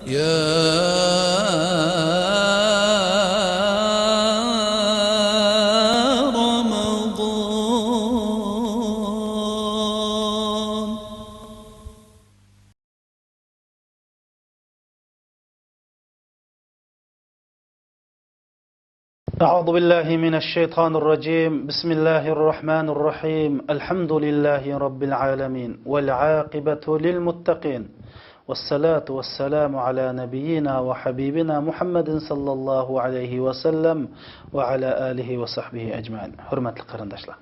يا رمضان. أعوذ بالله من الشيطان الرجيم. بسم الله الرحمن الرحيم. الحمد لله رب العالمين والعاقبة للمتقين والصلاة والسلام على نبينا وحبيبنا محمد صلى الله عليه وسلم وعلى آله وصحبه أجمعين. حرمة القرنداشlar.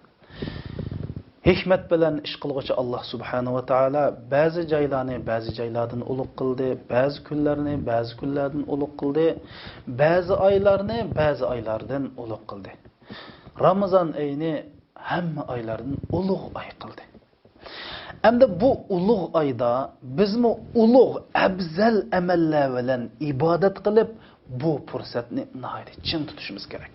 Hikmet bilen iş kılgıcı Allah subhanahu wa ta'ala bazı caylarını bazı caylardan uluk kıldı, bazı küllerini bazı küllerden uluk kıldı, bazı aylarını bazı aylardan uluk kıldı. Ramazan ayını hem aylardan uluk ay kıldı. Hem de bu uluk ayda biz mi uluk abzal ameller bilen ibadet kılıp bu fırsatını nihayet çın tutuşumuz gerek.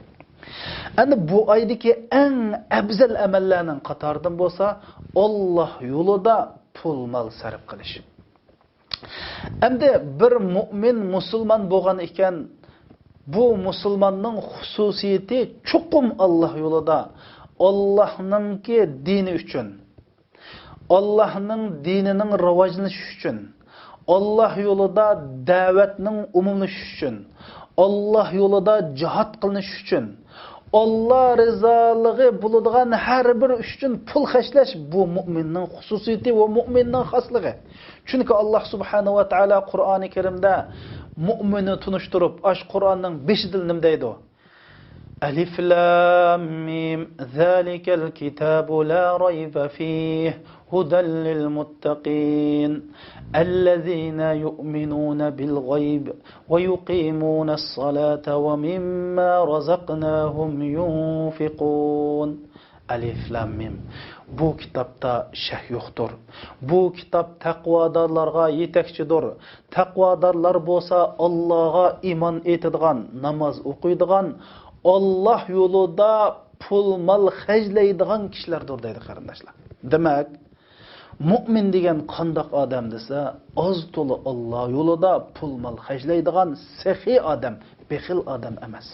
Yani bu aydaki en abzal amellerinin qatarından bolsa Allah yolunda pul mal sarf qilish. Endi bir mu'min musulmon bo'lgan ekan, bu musulmonning xususiyati chuqum Allah yolida Allohninki dini uchun, Allohning dinining rivojlanishi uchun, Allah yolida da'vatning umumlashishi uchun, Allah yolida jihad qilinish uchun, Allah rızalığı bulunduğun her bir üçün pul xərcləş bu müminin xüsusiyyəti və müminin xaslığı. Çünki Allah subhanahu wa ta'ala Kur'an-ı Kerimdə mümini tunuşturup, aş Kur'an'ın 5 dilini deydi o. Elif lam mim zalikel kitabu la rayba fih hudan lil muttaqin ellezina yu'minuna bil gayb ve yuqimuna as-salata ve mimma razaqnahum yunfiqun. Elif lam mim. Bu kitapta şək yoxdur. Bu kitap taqvadarlarga yetekçidir. Taqvadarlar bolsa Allah'a iman etadigan, namaz oquydigan, Allah yolunda pul mal xərcləydigan kişilərdir deydi qarindaşlar. Demek mümin degan qandaq adam desa, az tolu Allah yolunda pul mal xərcləydigan səxi adam, bexil adam emas.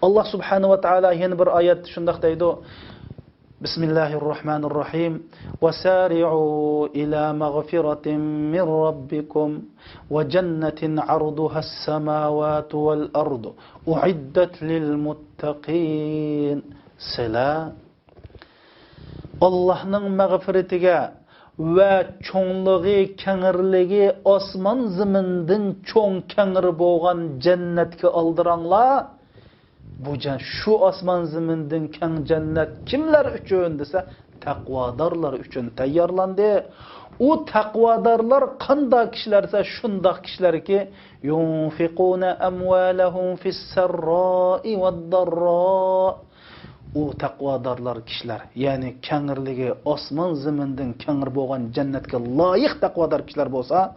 Allah subhanahu wa ta'ala yeni bir ayet şundaq deydi: Bismillahirrahmanirrahim. وَسَارِعُوا إِلَى مَغْفِرَةٍ مِّن رَّبِّكُمْ وَجَنَّةٍ عَرْضُهَا السَّمَاوَاتُ وَالْأَرْضُ أُعِدَّتْ لِلْمُتَّقِينَ. Selam. Allah'ın mağfiretine ve çoğunluğu, kengirliği osman zımındın çoğun kengiri boğan cennetki aldıranlar, bu şu osman zımındın keng cennet kimler üçün dese, takvadarlar üçün tayyarlandı. O takvadarlar qanda kişilerse şundak kişiler ki yunfiquna amwalahum fis-sarra'i wad-darra. O takvadarlar kişiler, yani kengirligi osman zimindin kengir boğan cennetke layık takvadar kişiler bolsa,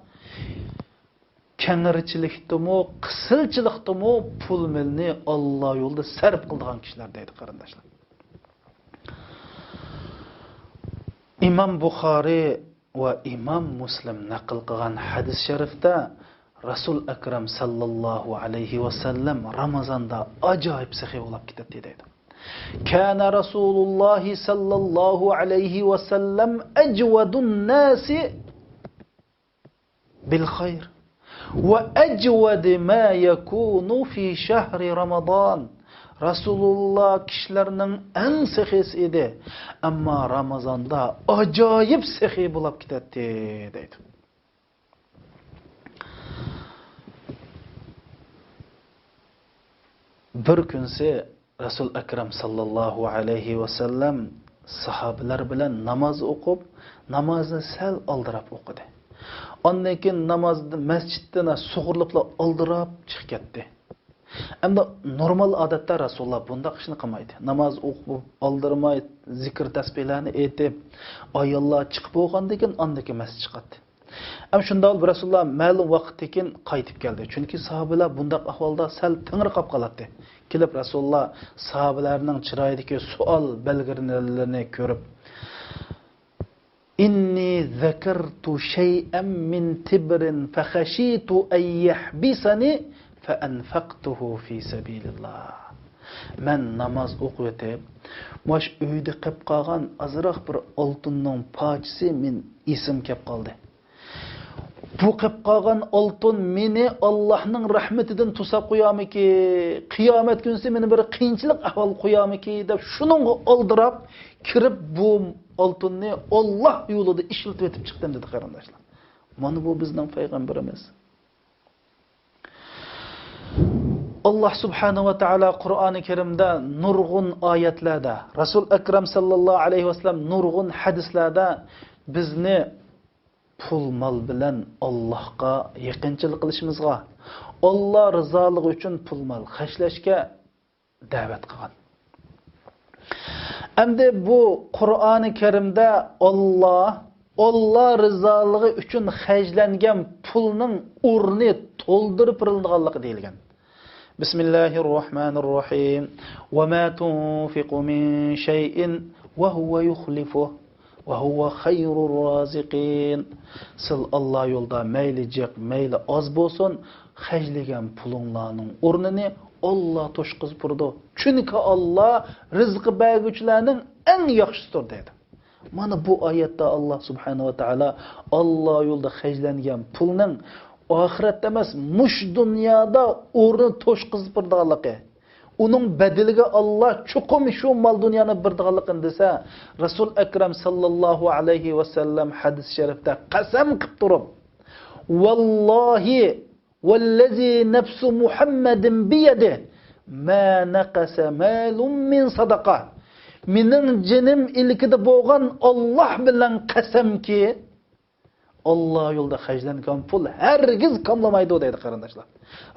kengirçilikdimi, qısılçılıqdimi pul milni Allah yolunda sarf qıldıgan kişiler deydi qarindaşlar. İmam Bukhari ve İmam Muslim naql qilgan hadis şerifte Resul Ekrem sallallahu aleyhi ve sellem Ramazanda acayip sahiy olab ketdi deydi. Kana Rasulullah sallallahu aleyhi ve sellem ecvedun nasi bil hayr ve ecved ma yakunu fi şehri Ramazan. Rasulullah kişilerinin en sehis idi. Ama Ramazanda acayip sehi bulab ketdi deydi. Bir günse Resul Ekrem sallallahu aleyhi ve sellem sahabeler bilen namaz okup, namazını sel aldırap okudu. Ondan keyin namazda mescidden sug'urlibla aldırap chiqib ketdi. Endi normal odatda Rasululloh bunda ishni qilmaydi. Namoz o'qib, aldırmaydi, zikr tasbihlarni aytib, ayollar chiqib bo'lgandan keyin ondaki masjid chiqadi. Am shunda Rasululloh ma'lum vaqtdan keyin qaytib keldi. Chunki sahobalar bundaq ahvolda sal tingirqab qoladi. Kelib Rasululloh sahobalarning chiroyidagi savol belgilarini ko'rib, inni zakartu shay'an min tibrin fa khashitu an yahbisani fa anfaqtuhu fi sabilillah. Men namaz o'qiyotib, mosh uyda qilib qolgan azroq bir oltinning parchasi men esim kelib qoldi. Bu qilib qolgan oltin meni Allohning rahmatidan tusab qo'yamiki, qiyomat kunsi meni bir qiyinchilik ahvol qo'yamiki deb shuning oldirab kirib bu oltinni Alloh yo'lida ishlatib etib chiqdim dedi qarindoshlar. Mana bu bizning payg'ambarimiz. Allah subhanahu wa ta'ala Qur'oni Karimda nurg'un oyatlarda, Rasul akram sallallohu alayhi vasallam nurg'un hadislarda bizni pul mal bilan Allohga yaqinchilik qilishimizga, Alloh rizoligi uchun pul mal xashlashga da'vat qilgan. Endi bu Qur'oni Karimda Alloh rizoligi uchun xajlangan pulning o'rni to'ldirib berilganligi deyilgan. Bismillahirrohmanirrohim. Va ma tunfiqu min shay'in va huwa yukhlifuhu va huwa khayrur roziqin. Sil Alloh yo'lda mayli jiq, mayli oz bo'lsin, xajlagan pulinglarning o'rnini Alloh to'shqizib turdi. Chunki Alloh rizqi berguvchilarning eng yaxshisidir dedi. Mana bu oyatda Alloh subhanahu va taolo Alloh yo'lda xajlangan pulning oxiratda emas, mush dunyoda o'rni to'shqizib turganligi. Uning bedeliga Alloh chuqum shu mol dunyoni birdiganligini desa, Rasul akram sallallohu alayhi va sallam hadis sharifda qasam qilib turib, "Vallohi vallazi nafsu Muhammadin biyadi ma naqasa malun min sadaqa." Mening jinim ilkida bo'lgan Alloh bilan qasamki, Alloh yo'lda xajlangan pul hargiz kamlamaydi deydi qarindoshlar.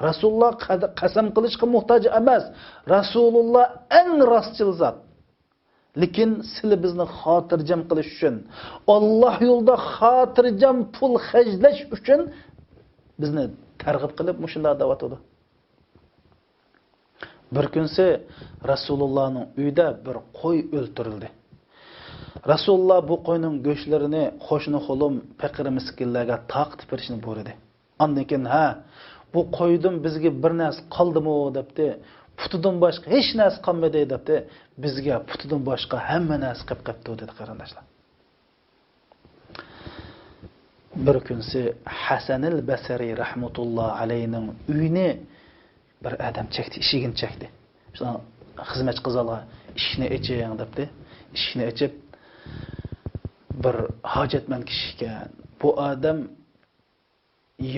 Rasululloh qasam qilishga muhtoj emas. Rasululloh eng rostchil zot. Lekin sizlar bizni xotirjam qilish uchun, Alloh yo'lda xotirjam pul xajlash uchun bizni targ'ib qilib mushunday da'vat qildi. Bir kunsi Rasulullohning uyida bir qo'y o'ltirildi. Rasululloh bu qo'yning go'shtlarini qo'shni xo'lim, faqir miskinlarga taqib berishni buyurdi. Ondan keyin bu qo'ydim bizga bir narsa qoldimi debdi. Putidan boshqa hech narsa qolmadi debdi. Bizga putidan boshqa hamma narsa qilib qapti dedi qarindoshlar. Bir kunsi Hasan al-Basri rahmatulloh alayhining uyini bir odam chekdi, eshigini chekdi. Shuna xizmatchi qizlarga ishni eching debdi. Ishni echib bir hojatmand kishi ekan. Bu odam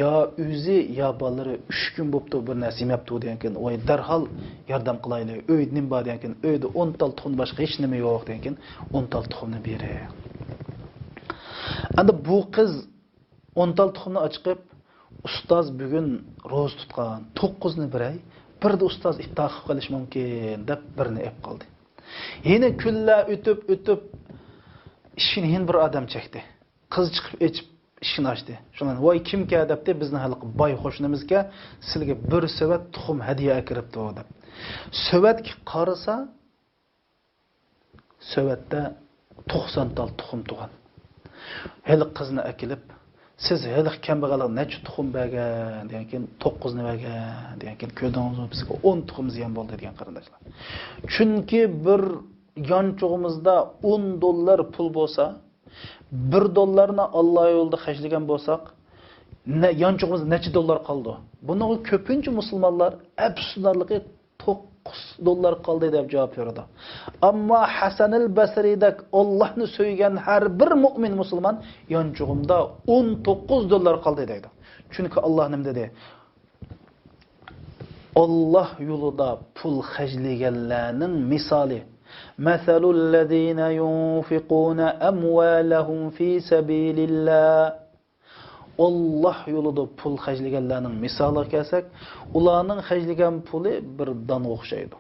yo o'zi yo bolalari 3 kun bo'pti bir narsa yemabdi degan keyin, "Voy, darhol yordam qilaylik. Uyda nima bor degan keyin, uyda 10 tal tuxum boshqa hech nima yo'q degan keyin 10 tal tuxumni berdi. Endi bu qiz 10 tal tuxumni ochib, ustoz bugun ro'z tutgan 9 ni beray, birda ustoz iftor qilib qolish mumkin deb birini ep qoldi. Yana kunlar o'tib ishini hen bir odam chekdi. Qiz chiqib echib ishini ochdi. Shundan voy kimga debdi, bizni hali boy qo'shnimizga sizga bir savat tuxum hadiya kiribdi deb. Savatga qarasa, savatda 90 tal tuxum turgan. Hali qizni akilib, siz hali kambag'alga necha tuxum bergan degan keyin 9 ni bergan degan keyin ko'rdingizmi bizga 10 tuxum ziyon bo'ldi degan qarindoshlar. Chunki bir yonchug'imizda 10 dollar pul bo'lsa, 1 dollarni Alloh yo'lida xajlagan bo'lsak, yonchug'imizda necha dollar qoldi? Buni ko'pincha musulmonlar afsuslarligi 9 dollar qoldi deb javob beradi. Ammo Hasan al-Basridak Allohni so'ygan har bir mu'min musulmon yonchug'imda 19 dollar qoldi deydi. Chunki Alloh nima dedi? Alloh yo'lida pul xajlaganlarning misoli مثل الذين ينفقون أموالهم في سبيل الله. Allah yo'lida pul xajlaganlarning misoliga kelsak, ularning xajlagan puli bir donga o'xshaydi.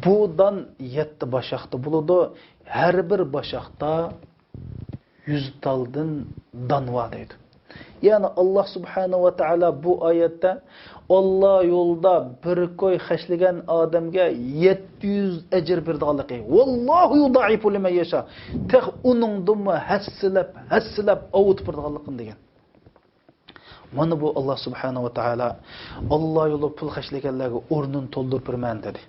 Bu don 7 boshaqda bo'ladi. Har bir boshaqda 100 taldan donva deydi. Yani Allah subhanahu wa ta'ala bu oyatda Allah yo'lda bir koy xashligan odamga 700 ajr berdiganligi. Vallohu yudaifu liman yasha. Taq uningdimi hassilab ovutib berdiganligini degan. Mana bu Allah subhanahu wa ta'ala Allah yo'lda pul xashlaganlarga o'rnini to'ldirib berman dedi.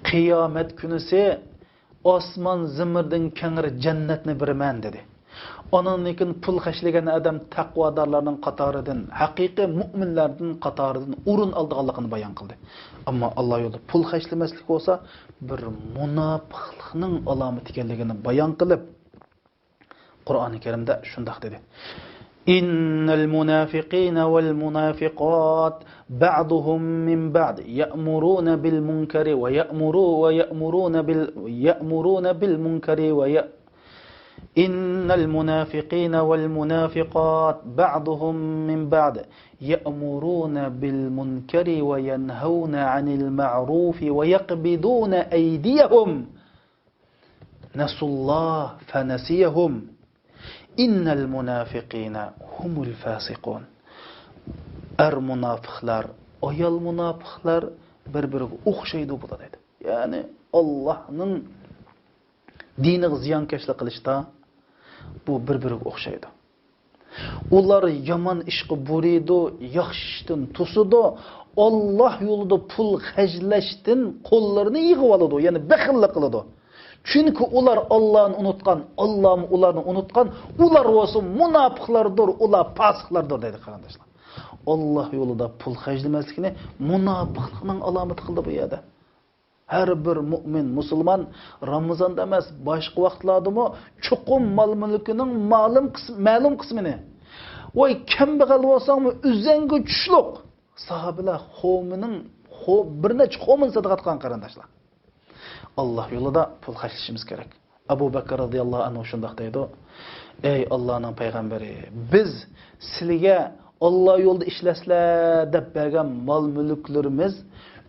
Qiyomat kunisi osmon zimirdan kengir jannatni berman dedi. Onun lekin pul xashlagan adam taqvodorlarning qatoridan, haqiqiy mu'minlarning qatoridan o'rin olganligini bayon qildi. Ammo Alloh yo'lida pul xashlamaslik bo'lsa, bir munofiqlikning alomati ekanligini bayon qilib, Qur'oni Karimda shunday dedi. Innal munafiqina wal munafiqat ba'duhum min ba'd ya'muruna bil munkari wa ya'muruna bil munkari wa إن المنافقين والمنافقات بعضهم من بعض يأمرون بالمنكر وينهون عن المعروف ويقبضون أيديهم نسوا الله فنسيهم إن المنافقين هم الفاسقون المنافقlar ayol munofiqlar bir-biriga o'xshaydi bu dedi. Ya'ni Allohning diniga ziyonkashlik qilishda bu bir-biriga o'xshaydi. Ular yomon ishga buriydi, yaxshi ishdan tusidi, Alloh yo'lida pul xajlashdan qo'llarini yig'ib oladi, ya'ni baxillik qiladi. Chunki ular Allohni unutgan, Allohni ularni unutgan, ular o'zi munofiqlardir, ular fasiqlardir dedi qarindoshlar. Alloh yo'lida pul xajlamaslikni munofiqlikning alomati qildi bu yerda. Her bir mümin, Müslüman Ramazan'da emas, başka vaqtlardami chuqum mal-mulkining ma'lum qismini. Voy kambag'al bo'lsangmi, o'zingga tushliq. Sahobalar qo'mining bir necha qo'min sadaqat qilgan qarindoshlar. Alloh yo'lida pul xashlashimiz kerak. Abu Bakr radhiyallohu anhu shunday deydi: "Ey Allohning payg'ambari, biz sizlarga Alloh yo'lida ishlaslar deb bergan mol-mulklarimiz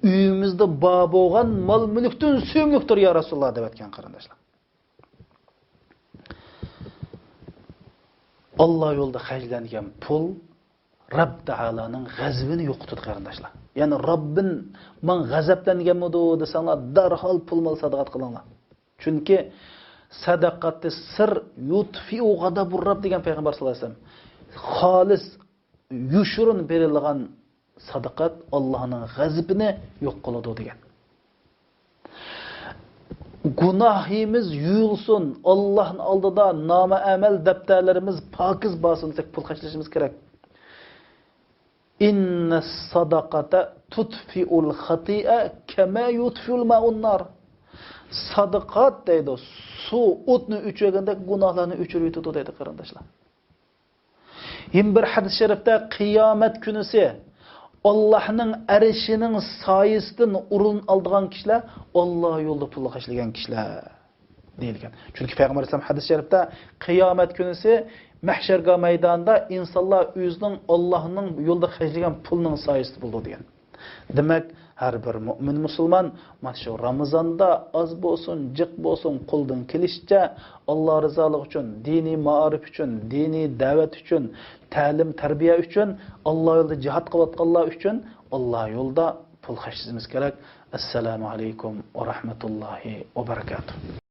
uyimizde bağ boğan mal mülktün sümlüktür ya Resulullah deb aytgan qarindoshlar. Allah yo'lda xajlangan pul Rabb Taalaning g'azabini yo'qotadi qarindoshlar. Ya'ni Rabbin men g'azablanganmidi desanglar darhol pul mol sadaqat qilinglar. Chunki sadaqatni sir yutfi'u g'adabur Rabb degan payg'ambar sollallohu alayhi vasallam. Xolis yushurun berilgan sadaqat Allah'ın g'azabini yo'q qiladi degan. Gunohimiz yuyulsun, Allah'ın oldida nama amal daftarlarimiz pokiz bo'lsin deb pul xashlashimiz kerak. Inna sadaqata tutfi'ul xati'a kama yutfi'ul ma'un nar. Sadaqat deydi, suv o'tni o'chirganda gunohlarni o'chirib yutadi deydi qarindoshlar. Yine bir hadis sharifda qiyomat kunisi Allah'ın arşinin sayesinden urun aldığan kişiler Allah yolda pul xashlagan kişiler deyilgan. Çünkü Peygamber Aleyhisselam hadis-i şerifte kıyamet günüsü mahşerga meydanında insanlar özünün Allah'ın yolda xashlagan pulunun sayesi buldu diyen. Demek her bir mümin Müslüman şu Ramazan'da az bolsun, cık bolsun kuldan kelişçe Allah rızalığı için, dini maarif için, dini davet için, ta'lim tarbiya için, Allah yolda cihat qılayotganlar için Allah yolda pul xashlashimiz kerak. Assalomu alaykum va rahmatullohi va barakatuh.